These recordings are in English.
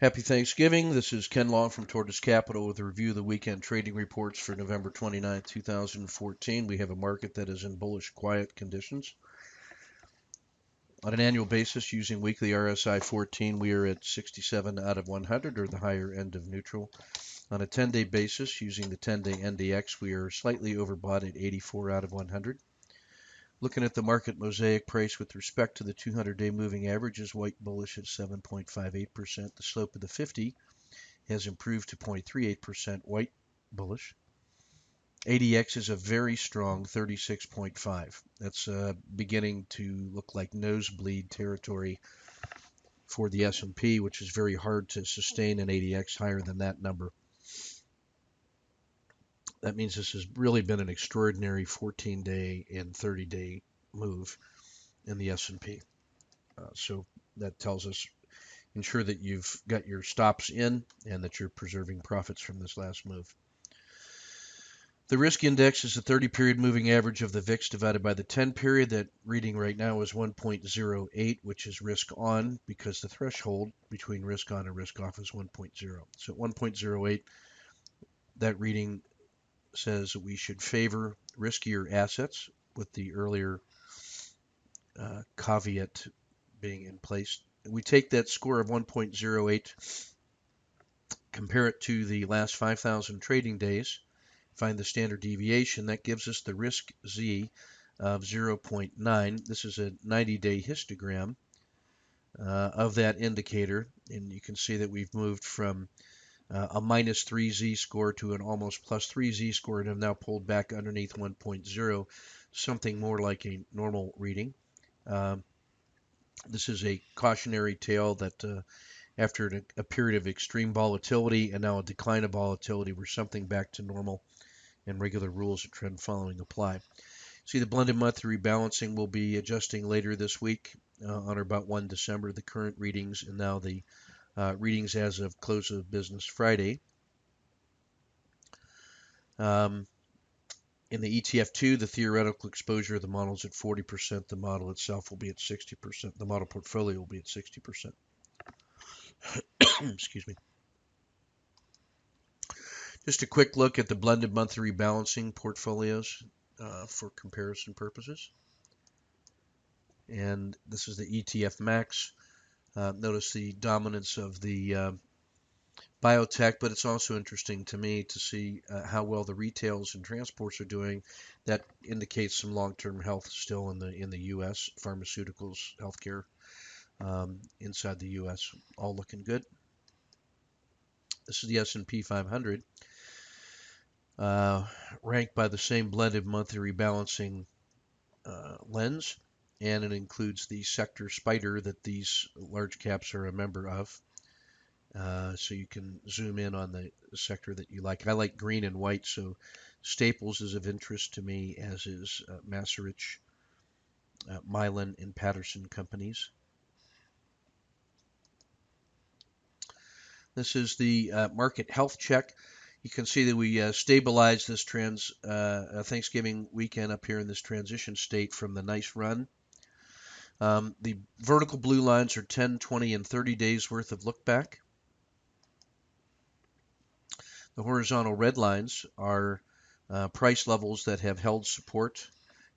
Happy Thanksgiving. This is Ken Long from Tortoise Capital with a review of the weekend trading reports for November 29, 2014. We have a market that is in bullish, quiet conditions. On an annual basis, using weekly RSI 14, we are at 67 out of 100, or the higher end of neutral. On a 10-day basis, using the 10-day NDX, we are slightly overbought at 84 out of 100. Looking at the market mosaic price with respect to the 200-day moving average is white bullish at 7.58%. The slope of the 50 has improved to 0.38% white bullish. ADX is a very strong 36.5. That's beginning to look like nosebleed territory for the S&P, which is very hard to sustain an ADX higher than that number. That means this has really been an extraordinary 14-day and 30-day move in the S&P. So that tells us ensure that you've got your stops in and that you're preserving profits from this last move. The risk index is the 30-period moving average of the VIX divided by the 10-period. That reading right now is 1.08, which is risk on because the threshold between risk on and risk off is 1.0. So at 1.08, that reading says that we should favor riskier assets with the earlier caveat being in place. We take that score of 1.08, compare it to the last 5,000 trading days, find the standard deviation. That gives us the risk Z of 0.9. This is a 90-day histogram of that indicator, and you can see that we've moved from a minus 3 Z-score to an almost plus 3 Z-score and have now pulled back underneath 1.0, something more like a normal reading. This is a cautionary tale that after a period of extreme volatility and now a decline of volatility, we're something back to normal and regular rules of trend following apply. See, the blended monthly rebalancing will be adjusting later this week on or about 1 December, the current readings and now the readings as of close of business Friday. In the ETF2, the theoretical exposure of the model is at 40%. The model itself will be at 60%. The model portfolio will be at 60%. Excuse me. Just a quick look at the blended monthly rebalancing portfolios for comparison purposes. And this is the ETF Max. Notice the dominance of the biotech, but it's also interesting to me to see how well the retails and transports are doing. That indicates some long-term health still in the U.S. Pharmaceuticals, healthcare inside the U.S. all looking good. This is the S&P 500, ranked by the same blended monthly rebalancing lens, and it includes the sector spider that these large caps are a member of. So you can zoom in on the sector that you like. I like green and white, so Staples is of interest to me, as is Macerich, Mylan, and Patterson companies. This is the market health check. You can see that we stabilized this Thanksgiving weekend up here in this transition state from the nice run. The vertical blue lines are 10, 20, and 30 days worth of look back. The horizontal red lines are price levels that have held support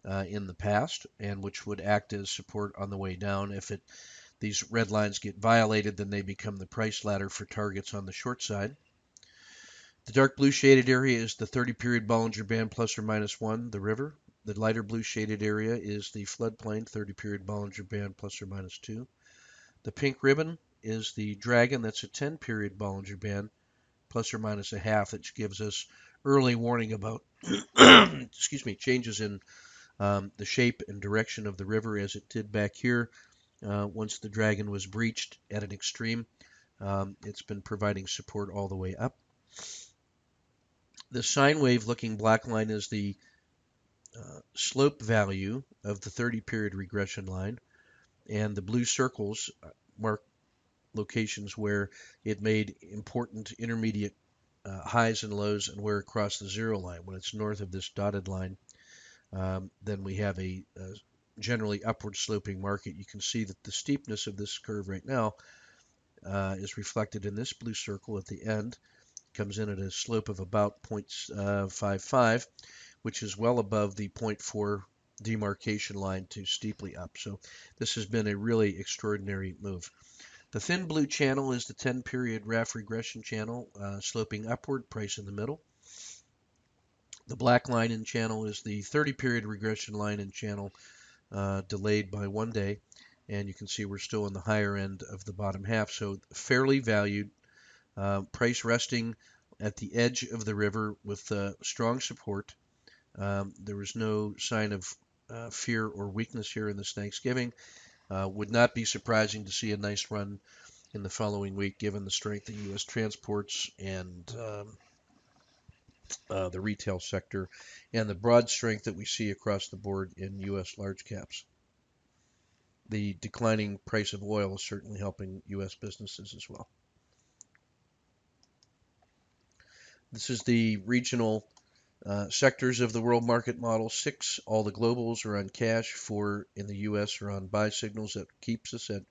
in the past and which would act as support on the way down. If these red lines get violated, then they become the price ladder for targets on the short side. The dark blue shaded area is the 30-period Bollinger Band plus or minus 1, the river. The lighter blue shaded area is the floodplain, 30-period Bollinger Band plus or minus 2. The pink ribbon is the dragon, that's a 10-period Bollinger Band plus or minus a half, which gives us early warning about excuse me, changes in the shape and direction of the river, as it did back here once the dragon was breached at an extreme. It's been providing support all the way up. The sine wave looking black line is the slope value of the 30-period regression line, and the blue circles mark locations where it made important intermediate highs and lows and where it crossed the zero line. When it's north of this dotted line, then we have a generally upward sloping market. You can see that the steepness of this curve right now is reflected in this blue circle at the end. Comes in at a slope of about 0.55, which is well above the zero point 0.4 demarcation line to steeply up. So this has been a really extraordinary move. The thin blue channel is the 10-period RAF regression channel, sloping upward, price in the middle. The black line in channel is the 30-period regression line in channel, delayed by 1 day. And you can see we're still in the higher end of the bottom half, so fairly valued. Price resting at the edge of the river with strong support. There was no sign of fear or weakness here in this Thanksgiving. Would not be surprising to see a nice run in the following week, given the strength of U.S. transports and the retail sector and the broad strength that we see across the board in U.S. large caps. The declining price of oil is certainly helping U.S. businesses as well. This is the regional sectors of the world market model. 6, all the globals are on cash. 4 in the U.S. are on buy signals. That keeps us at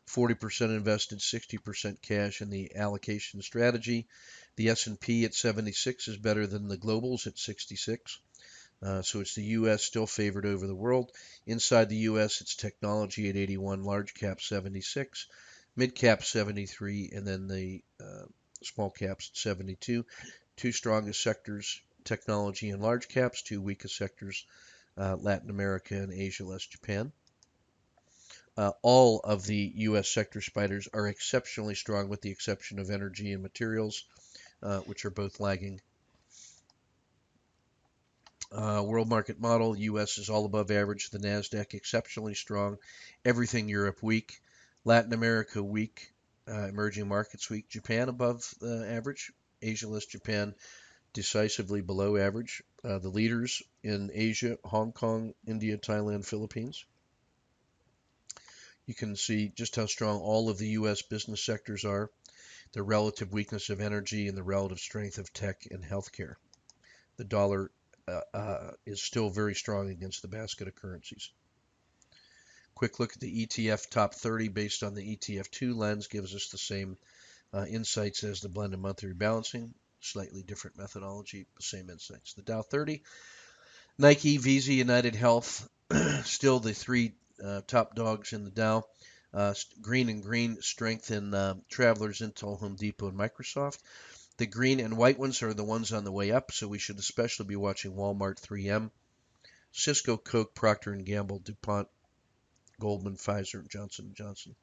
40% invested, 60% cash in the allocation strategy. The S&P at 76 is better than the globals at 66. So it's the U.S. still favored over the world. Inside the U.S., it's technology at 81, large cap 76, mid cap 73, and then the small caps at 72. Two strongest sectors, technology and large caps. Two weakest sectors, Latin America and Asia less Japan. All of the U.S. sector spiders are exceptionally strong with the exception of energy and materials, which are both lagging. World market model, U.S. is all above average. The NASDAQ exceptionally strong. Everything Europe weak. Latin America weak. Emerging markets weak. Japan above average. Asia less Japan decisively below average. The leaders in Asia, Hong Kong, India, Thailand, Philippines. You can see just how strong all of the U.S. business sectors are, the relative weakness of energy and the relative strength of tech and healthcare. The dollar is still very strong against the basket of currencies. Quick look at the ETF top 30 based on the ETF2 lens gives us the same insights as the blended monthly rebalancing, slightly different methodology, the same insights. The Dow 30, Nike, Visa, United Health, still the 3 top dogs in the Dow. Green and green strength in Travelers, Intel, Home Depot, and Microsoft. The green and white ones are the ones on the way up, so we should especially be watching Walmart, 3M, Cisco, Coke, Procter & Gamble, DuPont, Goldman, Pfizer, Johnson & Johnson.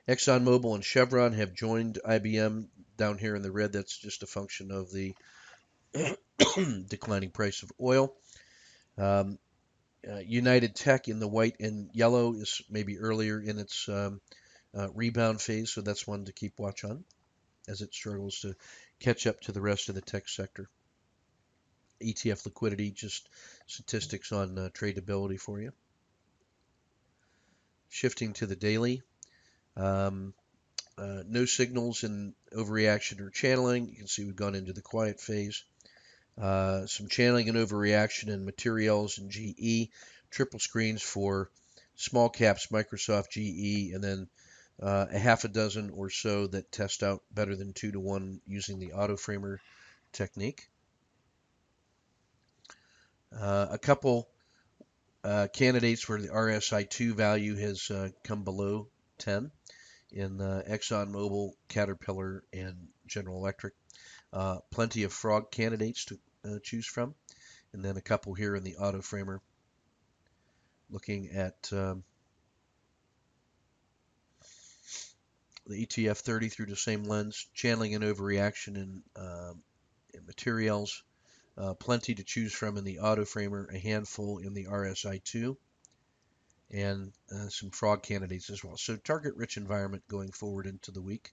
ExxonMobil and Chevron have joined IBM down here in the red. That's just a function of the declining price of oil. United Tech in the white and yellow is maybe earlier in its rebound phase, so that's one to keep watch on as it struggles to catch up to the rest of the tech sector. ETF liquidity, just statistics on tradability for you. Shifting to the daily. No signals in overreaction or channeling. You can see we've gone into the quiet phase. Some channeling and overreaction in materials and GE. Triple screens for small caps, Microsoft, GE, and then a half a dozen or so that test out better than 2 to 1 using the auto framer technique. A couple candidates where the RSI2 value has come below 10 in ExxonMobil, Caterpillar, and General Electric. Plenty of frog candidates to choose from. And then a couple here in the auto framer looking at the ETF 30 through the same lens, channeling an overreaction in materials. Plenty to choose from in the auto framer, a handful in the RSI2, and some frog candidates as well. So target-rich environment going forward into the week.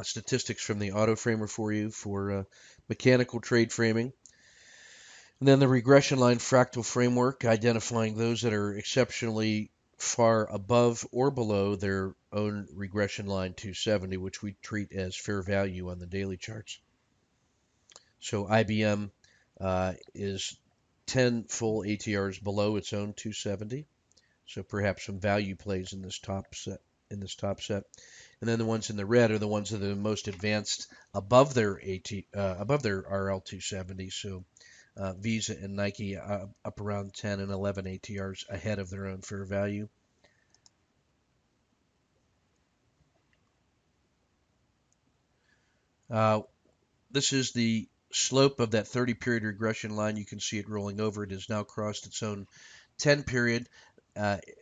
Statistics from the auto framer for you for mechanical trade framing. And then the regression line fractal framework, identifying those that are exceptionally far above or below their own regression line 270, which we treat as fair value on the daily charts. So IBM is 10 full ATRs below its own 270. So perhaps some value plays in this top set. And then the ones in the red are the ones that are the most advanced above their above their RL270. So Visa and Nike up around 10 and 11 ATRs ahead of their own fair value. This is the slope of that 30-period regression line. You can see it rolling over. It has now crossed its own 10-period,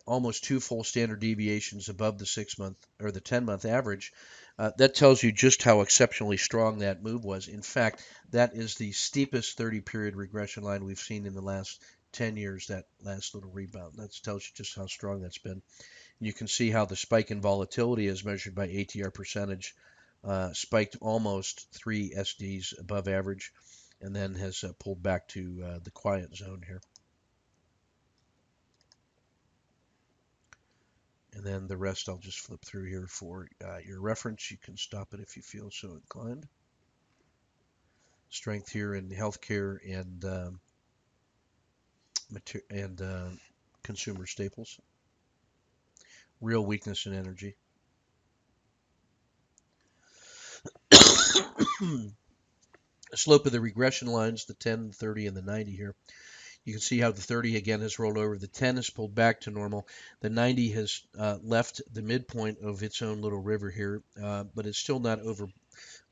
almost 2 full standard deviations above the 6-month or the 10-month average. That tells you just how exceptionally strong that move was. In fact, that is the steepest 30-period regression line we've seen in the last 10 years, that last little rebound. That tells you just how strong that's been. You can see how the spike in volatility as measured by ATR percentage spiked almost 3 SDs above average and then has pulled back to the quiet zone here. And then the rest I'll just flip through here for your reference. You can stop it if you feel so inclined. Strength here in healthcare and consumer staples. Real weakness in energy. The slope of the regression lines, the 10, 30, and the 90 here. You can see how the 30 again has rolled over. The 10 has pulled back to normal. The 90 has left the midpoint of its own little river here, but it's still not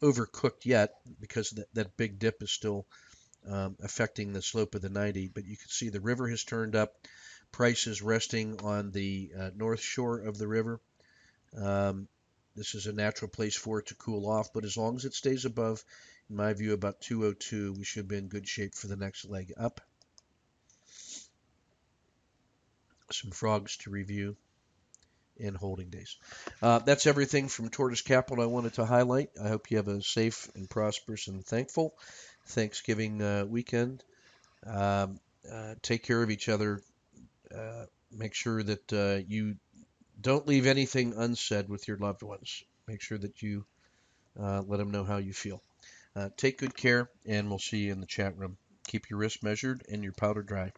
overcooked yet because that big dip is still affecting the slope of the 90. But you can see the river has turned up. Price is resting on the north shore of the river. This is a natural place for it to cool off, but as long as it stays above, in my view, about 202, we should be in good shape for the next leg up. Some frogs to review and holding days. That's everything from Tortoise Capital I wanted to highlight. I hope you have a safe and prosperous and thankful Thanksgiving weekend. Take care of each other. Make sure that you don't leave anything unsaid with your loved ones. Make sure that you let them know how you feel. Take good care, and we'll see you in the chat room. Keep your wrists measured and your powder dry.